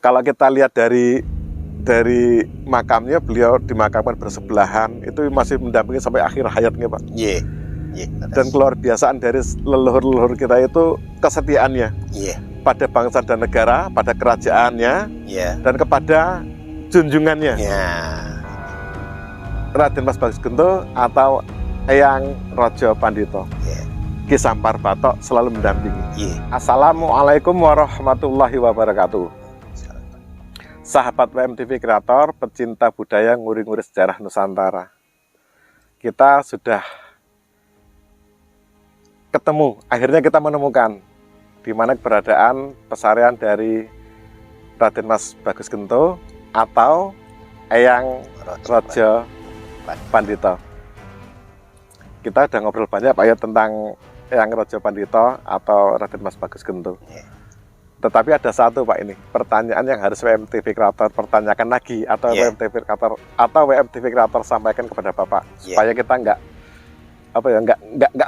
Kalau kita lihat dari makamnya, beliau dimakamkan bersebelahan, itu masih mendampingi sampai akhir hayatnya, Pak. Iya. Dan keluar biasaan dari leluhur-leluhur kita itu kesetiaannya. Iya. Pada bangsa dan negara, pada kerajaannya, Iya. dan kepada junjungannya. Ya. Raden Mas Bagus Gento atau Eyang Raja Pandito. Iya. Ki Sampar Batok selalu mendampingi. Iya. Assalamualaikum warahmatullahi wabarakatuh. Sahabat WMTV Kreator, pecinta budaya, nguri-nguri sejarah Nusantara. Kita sudah ketemu, akhirnya kita menemukan di mana keberadaan pesarian dari Raden Mas Bagus Gento atau Eyang Raja Pandito. Kita udah ngobrol banyak Pak ya tentang Eyang Raja Pandito atau Raden Mas Bagus Gento. Tetapi ada satu Pak ini, pertanyaan yang harus WMTV Kreator pertanyakan lagi atau WMTV Kreator sampaikan kepada Bapak supaya kita nggak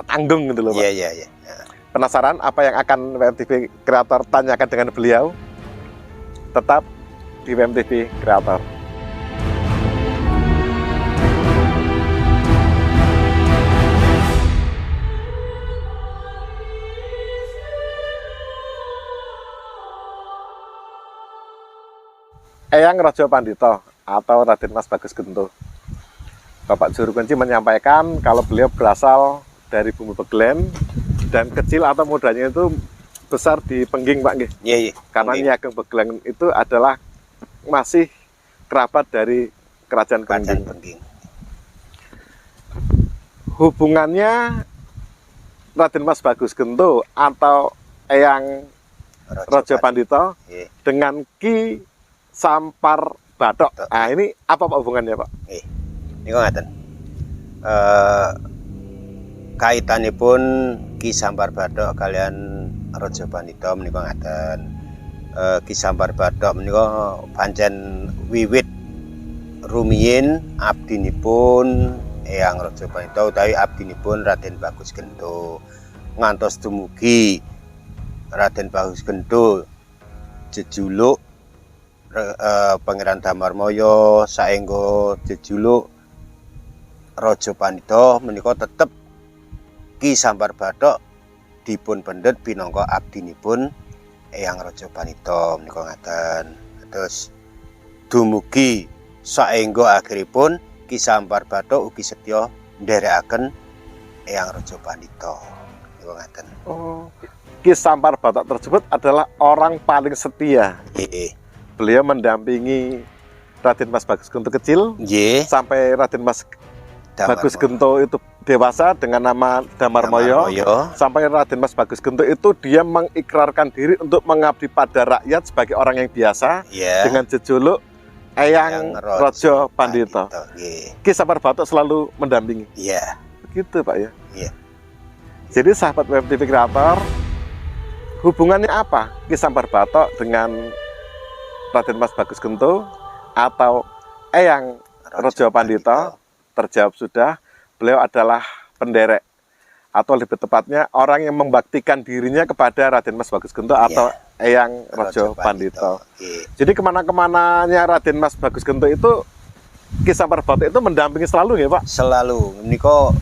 tanggung gitu loh Pak. Iya. Penasaran apa yang akan WMTV Kreator tanyakan dengan beliau? Tetap di WMTV Kreator. Eyang Raja Pandito atau Raden Mas Bagus Gento. Bapak Juru Kunci menyampaikan kalau beliau berasal dari Bumi Beglen dan kecil atau mudanya itu besar di Pengging Pak. Iya. Karena Nyi Ageng Beglen itu adalah masih kerabat dari Kerajaan Pengging. Hubungannya Raden Mas Bagus Gento atau Eyang Raja Pandito dengan Ki Sampar Batok. Nah, ini apa Pak hubungannya Pak? Ini kok ngaten. Kaitanipun Ki Sampar Batok kalian Raja Pandito menika ngaten. Ki Sampar Batok menika pancen wiwit rumiyin abdinipun Eyang Raja Pandito utawi abdinipun Raden Bagus Gento. Ngantos dumugi Raden Bagus Gento jejuluk Pangeran Damarmaya saengga jejuluk Raja Pandito menika tetep Ki Sampar Batok dipun pendet binangka abdinipun Eyang Raja Pandito menika ngaten. Terus dumugi saengga akhiripun Ki Sampar Batok ugi setya nderekaken Eyang Raja Pandito menika ngaten. Ki Sampar Batok tersebut adalah orang paling setia. Beliau mendampingi Raden Mas Bagus Gento kecil sampai Raden Mas Bagus Gento itu dewasa dengan nama Damarmaya. Sampai Raden Mas Bagus Gento itu dia mengikrarkan diri untuk mengabdi pada rakyat sebagai orang yang biasa dengan jejuluk Eyang Raja Pandito. Ki Sampar Batok selalu mendampingi. Begitu Pak ya. Jadi sahabat WMTV Kreator, hubungannya apa Ki Sampar Batok dengan Raden Mas Bagus Gento atau Eyang Raja Pandito? Terjawab sudah, beliau adalah penderek atau lebih tepatnya orang yang membaktikan dirinya kepada Raden Mas Bagus Gento atau Eyang Raja Pandito. Jadi kemana-kemananya Raden Mas Bagus Gento itu Ki Sampar Batok itu mendampingi selalu ya Pak? Selalu. Menika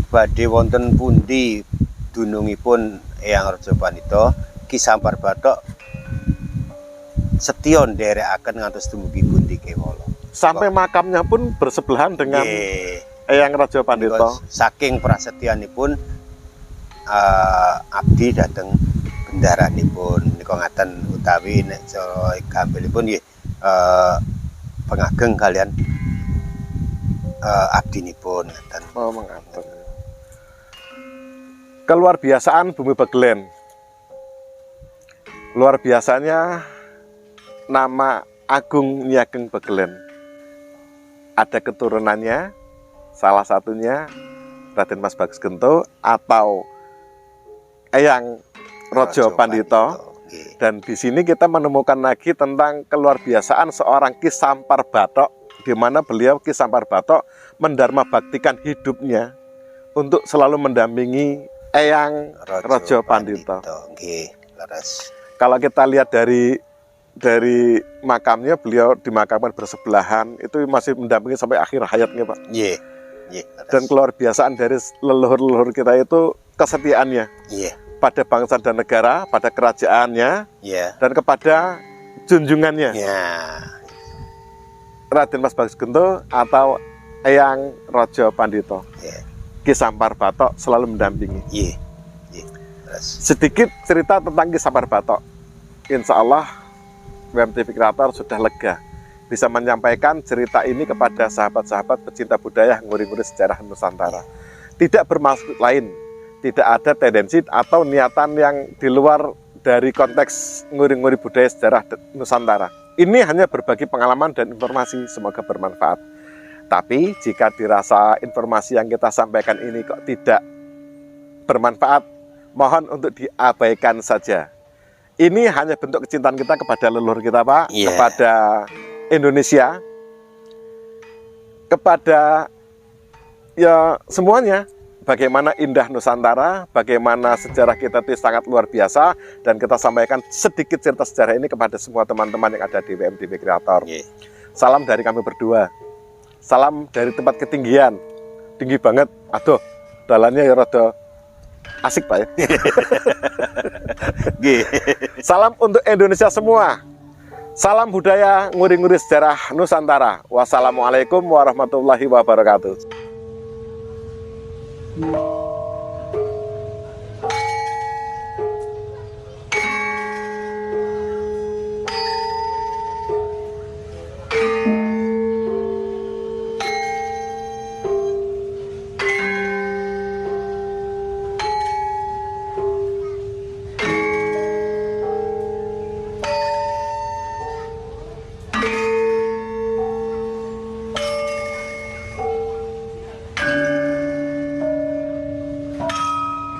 badhe wonten pundi dunungipun Eyang Raja Pandito, Ki Sampar Batok setya nderekaken ngantos dumugi pundi kewala. Sampai makamnya pun bersebelahan dengan Eyang Raja Pandito. Saking prasetyanipun abdi dhateng bendaranipun menika ngaten utawi nek cara gampilipun nggih pengageng kalian abdinipun ngaten. Mengaten. Keluar biasaan Bumi Beglen. Luar biasanya nama Agung Nyi Ageng Beglen. Ada keturunannya, salah satunya Raden Mas Bagus Gento atau Eyang Raja Pandito. Dan di sini kita menemukan lagi tentang keluar biasaan seorang Ki Sampar Batok, di mana beliau Ki Sampar Batok mendarma baktikan hidupnya untuk selalu mendampingi Eyang Raja Pandito. Kalau kita lihat dari dari makamnya, beliau dimakamkan bersebelahan, itu masih mendampingi sampai akhir hayatnya, Pak. Iya. Dan keluar biasaan dari leluhur-leluhur kita itu kesetiaannya. Iya. Pada bangsa dan negara, pada kerajaannya, dan kepada junjungannya. Raden Mas Bagasgento atau Eyang Raja Pandito. Ki Sampar Batok selalu mendampingi. Sedikit cerita tentang Ki Sampar Batok. Insya Allah WMTV Kreator sudah lega bisa menyampaikan cerita ini kepada sahabat-sahabat pecinta budaya nguri-nguri sejarah Nusantara. Tidak bermaksud lain, tidak ada tendensi atau niatan yang di luar dari konteks nguri-nguri budaya sejarah Nusantara. Ini hanya berbagi pengalaman dan informasi, semoga bermanfaat. Tapi jika dirasa informasi yang kita sampaikan ini kok tidak bermanfaat, mohon untuk diabaikan saja. Ini hanya bentuk kecintaan kita kepada leluhur kita, Pak, kepada Indonesia, kepada ya semuanya. Bagaimana indah Nusantara, bagaimana sejarah kita itu sangat luar biasa, dan kita sampaikan sedikit cerita sejarah ini kepada semua teman-teman yang ada di WMTV Kreator. Salam dari kami berdua. Salam dari tempat ketinggian, tinggi banget. Aduh, dalannya ya rada asik, Pak ya. Salam untuk Indonesia semua. Salam budaya nguri-nguri sejarah Nusantara. Wassalamualaikum warahmatullahi wabarakatuh.